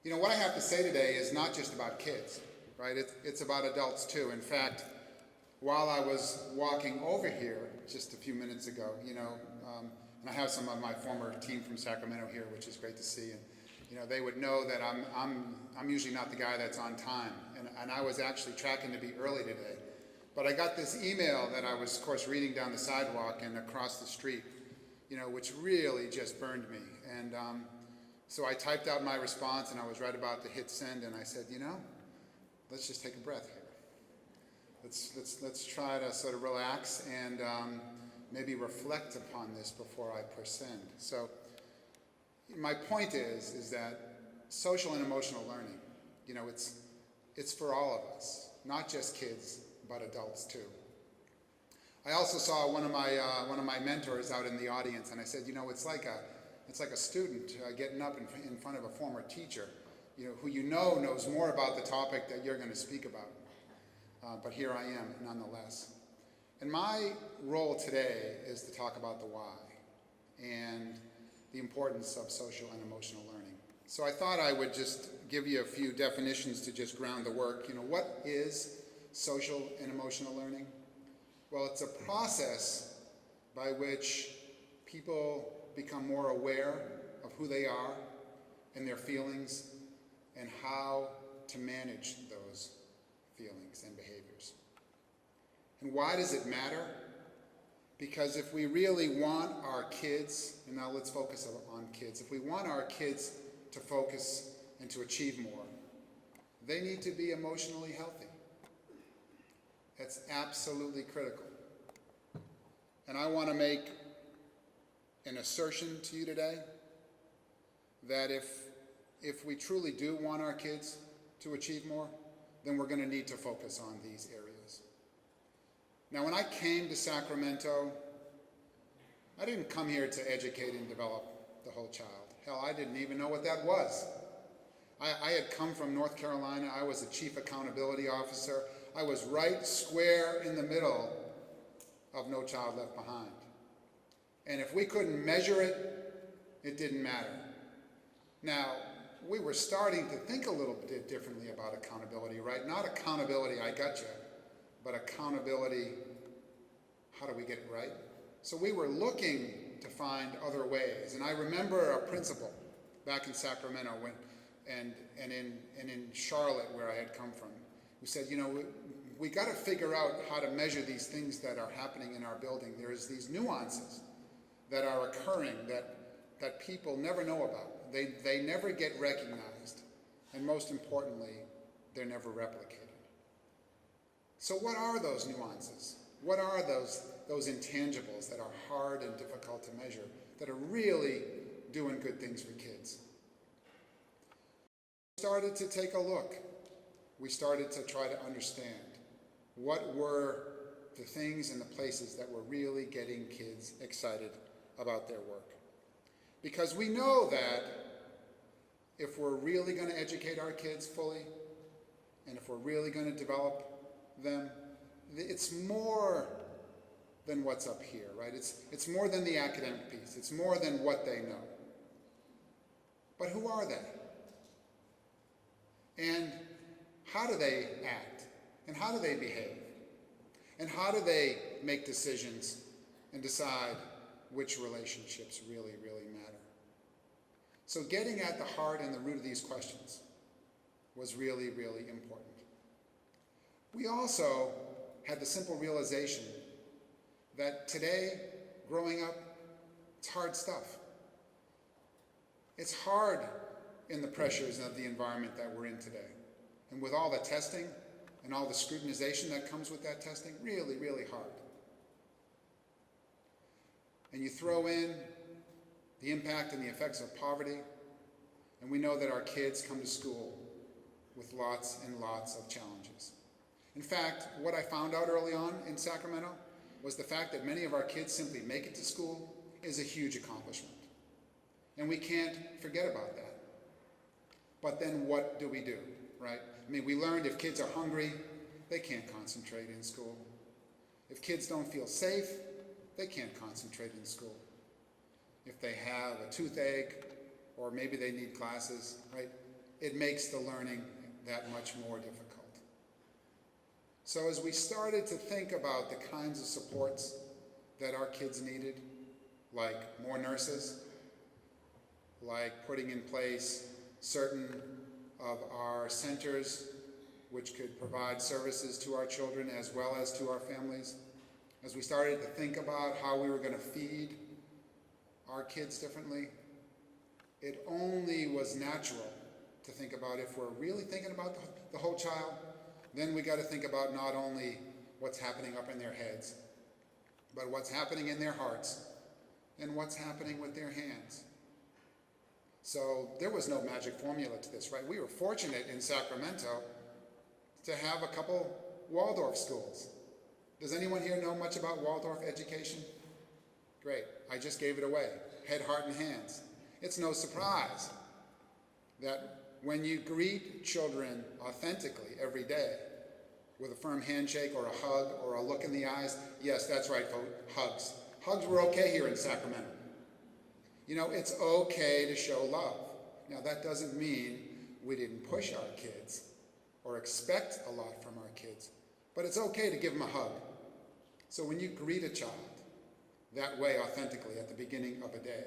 You know, what I have to say today is not just about kids, right? It's about adults too. In fact, while I was walking over here just a few minutes ago, and I have some of my former team from Sacramento here, which is great to see, and they would know that I'm usually not the guy that's on time, and I was actually tracking to be early today. But I got this email that I was, of course, reading down the sidewalk and across the street, which really just burned me. And so I typed out my response, and I was right about to hit send, and I said, let's just take a breath here. Let's try to sort of relax and maybe reflect upon this before I push send. So my point is that social and emotional learning, it's for all of us, not just kids, but adults too. I also saw one of my mentors out in the audience, and I said, it's like a student getting up in front of a former teacher, who knows more about the topic that you're going to speak about. But here I am, nonetheless. And my role today is to talk about the why and the importance of social and emotional learning. So I thought I would just give you a few definitions to just ground the work. What is social and emotional learning? Well, it's a process by which people become more aware of who they are and their feelings and how to manage those feelings and behaviors. And why does it matter? Because if we really want our kids, and now let's focus on kids, if we want our kids to focus and to achieve more, they need to be emotionally healthy. That's absolutely critical. And I want to make an assertion to you today that if we truly do want our kids to achieve more, then we're going to need to focus on these areas. Now, when I came to Sacramento, I didn't come here to educate and develop the whole child. Hell, I didn't even know what that was. I had come from North Carolina. I was a chief accountability officer. I was right square in the middle of No Child Left Behind. And if we couldn't measure it, it didn't matter. Now, we were starting to think a little bit differently about accountability, right? Not accountability, I got you, but accountability, how do we get it right? So we were looking to find other ways. And I remember a principal back in Sacramento and in Charlotte, where I had come from, who said, we got to figure out how to measure these things that are happening in our building. There's these nuances that are occurring that people never know about. They never get recognized, and most importantly, they're never replicated. So what are those nuances? What are those intangibles that are hard and difficult to measure, that are really doing good things for kids? We started to take a look. We started to try to understand what were the things and the places that were really getting kids excited about their work. Because we know that if we're really going to educate our kids fully, and if we're really going to develop them, it's more than what's up here, right? It's more than the academic piece. It's more than what they know. But who are they? And how do they act? And how do they behave? And how do they make decisions and decide which relationships really, really matter? So getting at the heart and the root of these questions was really, really important. We also had the simple realization that today, growing up, it's hard stuff. It's hard in the pressures of the environment that we're in today. And with all the testing and all the scrutinization that comes with that testing, really, really hard. And you throw in the impact and the effects of poverty, and we know that our kids come to school with lots and lots of challenges. In fact, what I found out early on in Sacramento was the fact that many of our kids simply make it to school is a huge accomplishment. And we can't forget about that. But then what do we do, right? I mean, we learned if kids are hungry, they can't concentrate in school. If kids don't feel safe, they can't concentrate in school. If they have a toothache, or maybe they need glasses, right? it makes the learning that much more difficult. So as we started to think about the kinds of supports that our kids needed, like more nurses, like putting in place certain of our centers which could provide services to our children as well as to our families, as we started to think about how we were going to feed our kids differently, it only was natural to think about, if we're really thinking about the whole child, then we got to think about not only what's happening up in their heads, but what's happening in their hearts and what's happening with their hands. So there was no magic formula to this, right? We were fortunate in Sacramento to have a couple Waldorf schools. Does anyone here know much about Waldorf education? Great, I just gave it away. Head, heart, and hands. It's no surprise that when you greet children authentically every day with a firm handshake or a hug or a look in the eyes, yes, that's right, folks, hugs. Hugs were okay here in Sacramento. You know, it's okay to show love. Now, that doesn't mean we didn't push our kids or expect a lot from our kids, but it's okay to give them a hug. So when you greet a child that way authentically at the beginning of a day,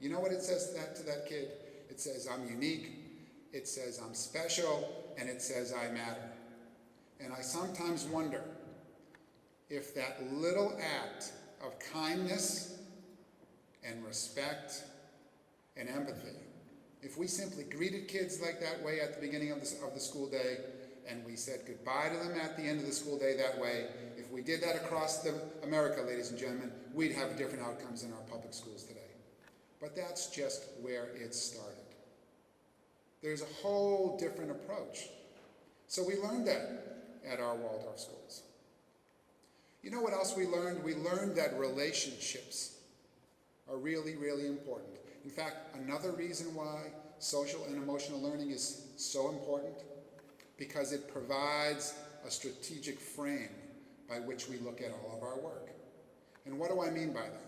you know what it says to that kid? It says, I'm unique, it says I'm special, and it says I matter. And I sometimes wonder if that little act of kindness and respect and empathy, if we simply greeted kids like that way at the beginning of the school day, and we said goodbye to them at the end of the school day that way, if we did that across America, ladies and gentlemen, we'd have different outcomes in our public schools today. But that's just where it started. There's a whole different approach. So we learned that at our Waldorf schools. You know what else we learned? We learned that relationships are really, really important. In fact, another reason why social and emotional learning is so important, because it provides a strategic frame by which we look at all of our work. And what do I mean by that?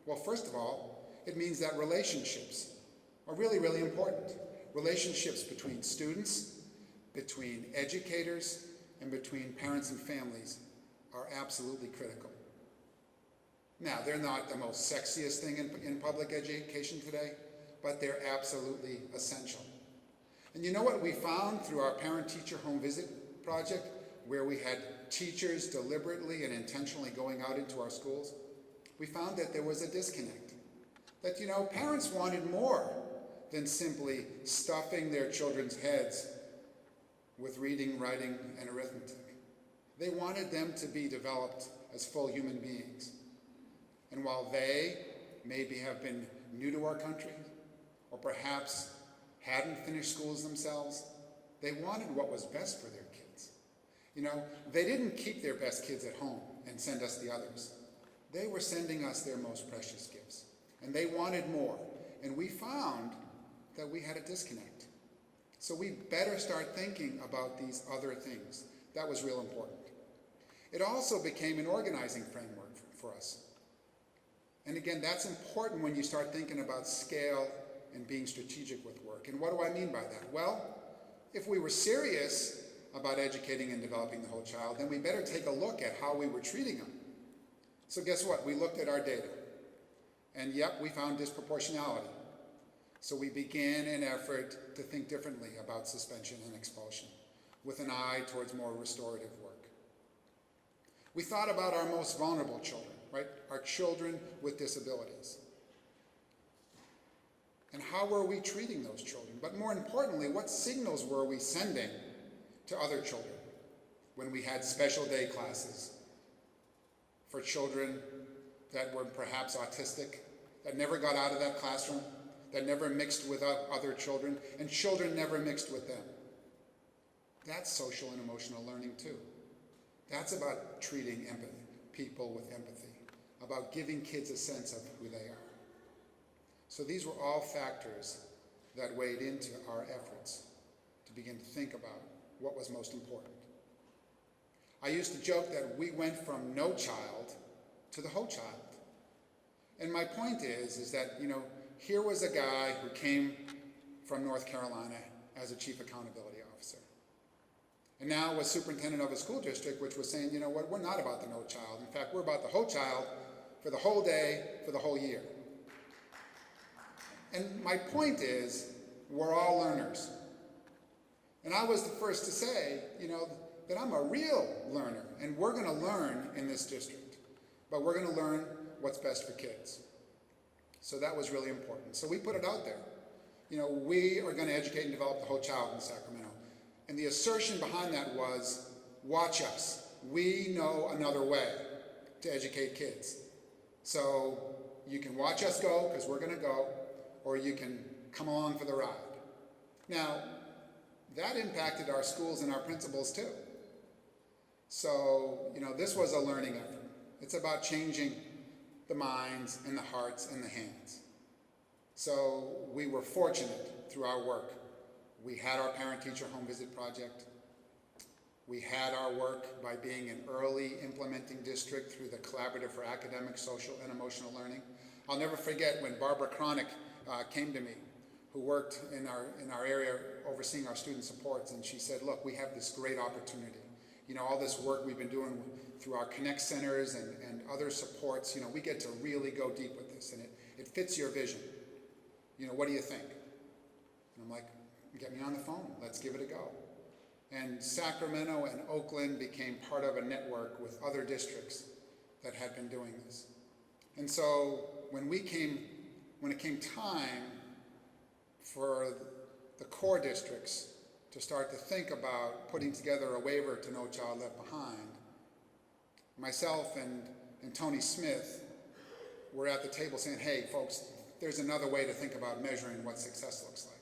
Well, first of all, it means that relationships are really, really important. Relationships between students, between educators, and between parents and families are absolutely critical. Now, they're not the most sexiest thing in public education today, but they're absolutely essential. And you know what we found through our parent-teacher home visit project, where we had teachers deliberately and intentionally going out into our schools? We found that there was a disconnect. That, you know, parents wanted more than simply stuffing their children's heads with reading, writing, and arithmetic. They wanted them to be developed as full human beings. And while they maybe have been new to our country, or perhaps hadn't finished schools themselves, they wanted what was best for their kids. You know, they didn't keep their best kids at home and send us the others. They were sending us their most precious gifts. And they wanted more. And we found that we had a disconnect. So we better start thinking about these other things. That was real important. It also became an organizing framework for us. And again, that's important when you start thinking about scale and being strategic with work. And what do I mean by that? Well, if we were serious about educating and developing the whole child, then we better take a look at how we were treating them. So guess what? We looked at our data. And yep, we found disproportionality. So we began an effort to think differently about suspension and expulsion, with an eye towards more restorative work. We thought about our most vulnerable children, right? Our children with disabilities. And how were we treating those children? But more importantly, what signals were we sending to other children when we had special day classes for children that were perhaps autistic, that never got out of that classroom, that never mixed with other children, and children never mixed with them? That's social and emotional learning too. That's about treating people with empathy, about giving kids a sense of who they are. So these were all factors that weighed into our efforts to begin to think about what was most important. I used to joke that we went from no child to the whole child. And my point is that, you know, here was a guy who came from North Carolina, as a chief accountability officer. And now was superintendent of a school district which was saying, you know what, we're not about the no child. In fact, we're about the whole child for the whole day, for the whole year. And my point is, we're all learners. And I was the first to say, you know, that I'm a real learner, and we're going to learn in this district. But we're going to learn what's best for kids. So that was really important. So we put it out there. You know, we are going to educate and develop the whole child in Sacramento. And the assertion behind that was, watch us. We know another way to educate kids. So you can watch us go, because we're going to go, or you can come along for the ride. Now, that impacted our schools and our principals too. So, you know, this was a learning effort. It's about changing the minds and the hearts and the hands. So we were fortunate through our work. We had our parent-teacher home visit project. We had our work by being an early implementing district through the Collaborative for Academic, Social, and Emotional Learning. I'll never forget when Barbara Cronick came to me, who worked in our area overseeing our student supports, and she said, look, we have this great opportunity. You know, all this work we've been doing through our Connect centers and other supports, you know, we get to really go deep with this, and it fits your vision. You know, what do you think? And I'm like, get me on the phone, let's give it a go. And Sacramento and Oakland became part of a network with other districts that had been doing this. And so when it came time for the core districts to start to think about putting together a waiver to No Child Left Behind, myself and Tony Smith were at the table saying, hey folks, there's another way to think about measuring what success looks like.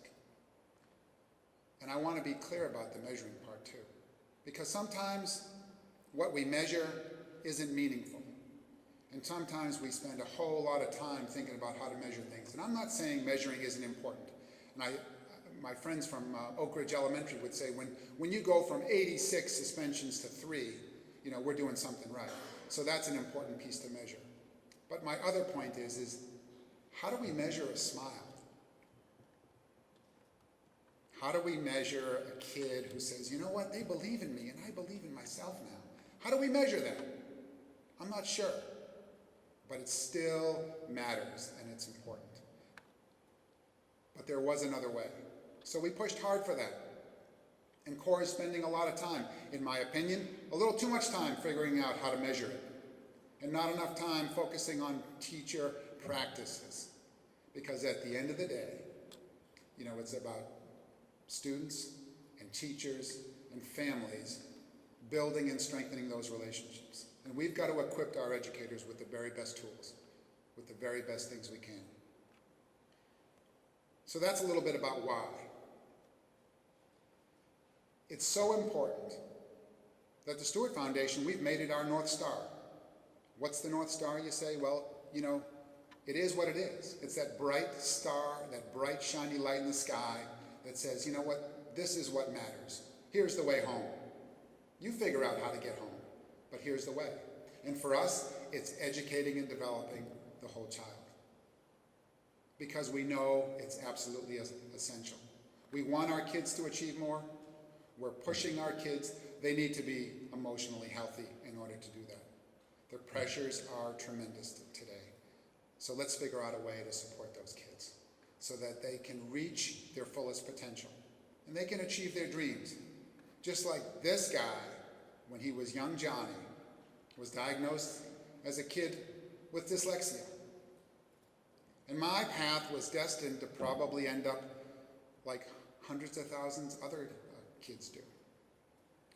And I want to be clear about the measuring part too, because sometimes what we measure isn't meaningful. And sometimes we spend a whole lot of time thinking about how to measure things. And I'm not saying measuring isn't important. And my friends from Oak Ridge Elementary would say, when you go from 86 suspensions to 3, you know, we're doing something right. So that's an important piece to measure. But my other point is how do we measure a smile? How do we measure a kid who says, you know what, they believe in me and I believe in myself now? How do we measure that? I'm not sure. But it still matters and it's important. But there was another way. So we pushed hard for that. And CORE is spending a lot of time, in my opinion, a little too much time figuring out how to measure it. And not enough time focusing on teacher practices. Because at the end of the day, you know, it's about students and teachers and families building and strengthening those relationships. And we've got to equip our educators with the very best tools, with the very best things we can. So that's a little bit about why. It's so important that the Stuart Foundation, we've made it our North Star. What's the North Star, you say? Well, you know, it is what it is. It's that bright star, that bright shiny light in the sky that says, you know what, this is what matters. Here's the way home. You figure out how to get home, but here's the way. And for us, it's educating and developing the whole child. Because we know it's absolutely essential. We want our kids to achieve more. We're pushing our kids. They need to be emotionally healthy in order to do that. The pressures are tremendous today. So let's figure out a way to support those kids so that they can reach their fullest potential and they can achieve their dreams. Just like this guy, when he was young Johnny, was diagnosed as a kid with dyslexia. And my path was destined to probably end up like hundreds of thousands other kids do.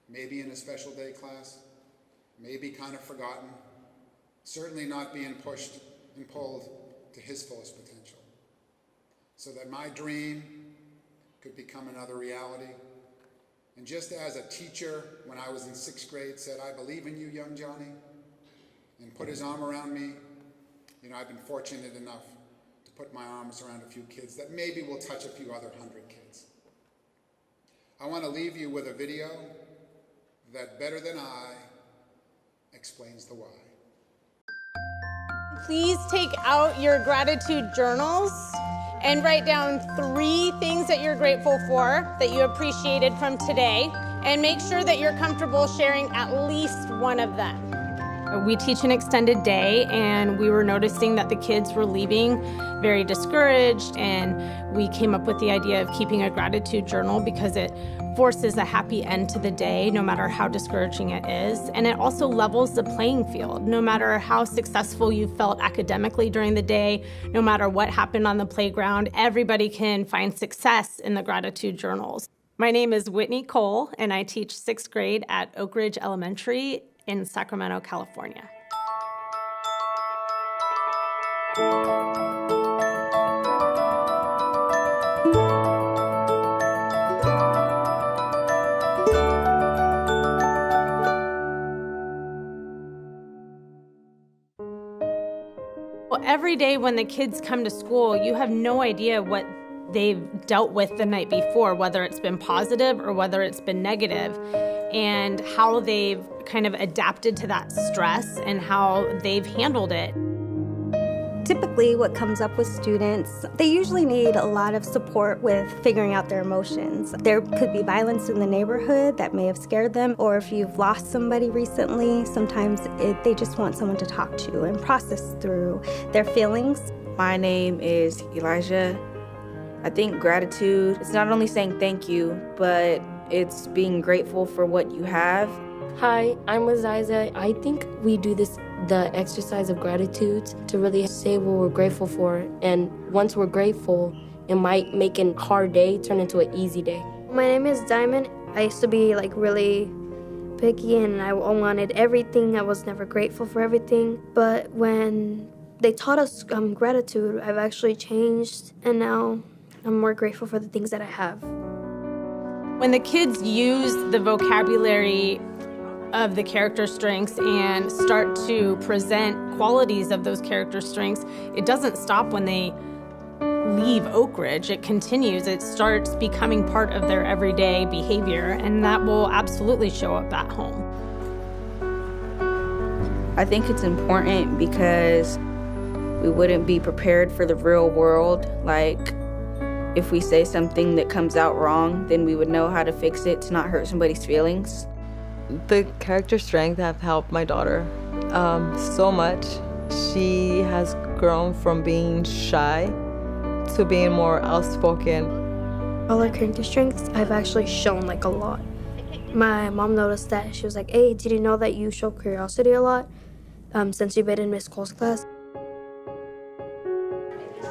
Maybe in a special day class, maybe kind of forgotten, certainly not being pushed and pulled to his fullest potential. So that my dream could become another reality. And just as a teacher, when I was in 6th grade, said, I believe in you, young Johnny, and put his arm around me, you know, I've been fortunate enough to put my arms around a few kids that maybe will touch a few other 100 kids. I want to leave you with a video that better than I explains the why. Please take out your gratitude journals and write down 3 things that you're grateful for, that you appreciated from today, and make sure that you're comfortable sharing at least one of them. We teach an extended day, and we were noticing that the kids were leaving very discouraged, and we came up with the idea of keeping a gratitude journal because it forces a happy end to the day, no matter how discouraging it is. And it also levels the playing field. No matter how successful you felt academically during the day, no matter what happened on the playground, everybody can find success in the gratitude journals. My name is Whitney Cole, and I teach 6th grade at Oak Ridge Elementary in Sacramento, California. Well, every day when the kids come to school, you have no idea what they've dealt with the night before, whether it's been positive or whether it's been negative, and how they've kind of adapted to that stress and how they've handled it. Typically, what comes up with students, they usually need a lot of support with figuring out their emotions. There could be violence in the neighborhood that may have scared them, or if you've lost somebody recently, sometimes they just want someone to talk to and process through their feelings. My name is Elijah. I think gratitude, it's not only saying thank you, but it's being grateful for what you have. Hi, I'm Aziza. I think we do the exercise of gratitude to really say what we're grateful for. And once we're grateful, it might make a hard day turn into an easy day. My name is Diamond. I used to be really picky, and I wanted everything. I was never grateful for everything. But when they taught us gratitude, I've actually changed, and now I'm more grateful for the things that I have. When the kids use the vocabulary of the character strengths and start to present qualities of those character strengths, it doesn't stop when they leave Oak Ridge. It continues. It starts becoming part of their everyday behavior, and that will absolutely show up at home. I think it's important because we wouldn't be prepared for the real world. Like, if we say something that comes out wrong, then we would know how to fix it to not hurt somebody's feelings. The character strength have helped my daughter so much. She has grown from being shy to being more outspoken. All our character strengths I've actually shown a lot. My mom noticed that. She was like, "Hey, did you know that you show curiosity a lot since you've been in Miss Cole's class?"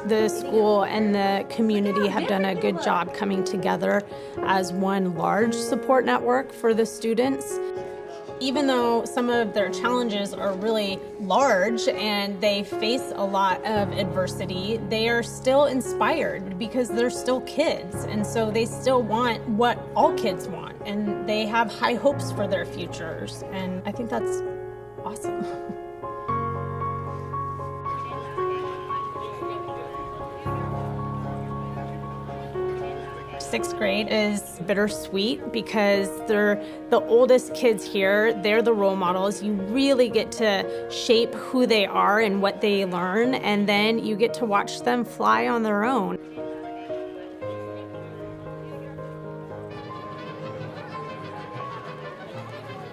The school and the community have done a good job coming together as one large support network for the students. Even though some of their challenges are really large and they face a lot of adversity, they are still inspired because they're still kids, and so they still want what all kids want, and they have high hopes for their futures, and I think that's awesome. 6th grade is bittersweet because they're the oldest kids here. They're the role models. You really get to shape who they are and what they learn, and then you get to watch them fly on their own.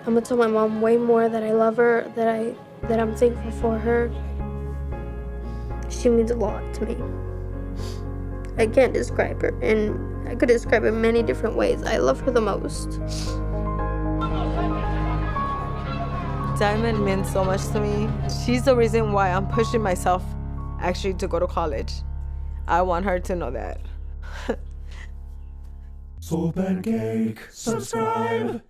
I'm gonna tell my mom way more that I love her, that I'm thankful for her. She means a lot to me. I can't describe her, and I could describe her many different ways. I love her the most. Diamond means so much to me. She's the reason why I'm pushing myself actually to go to college. I want her to know that. Soul Pancake, subscribe.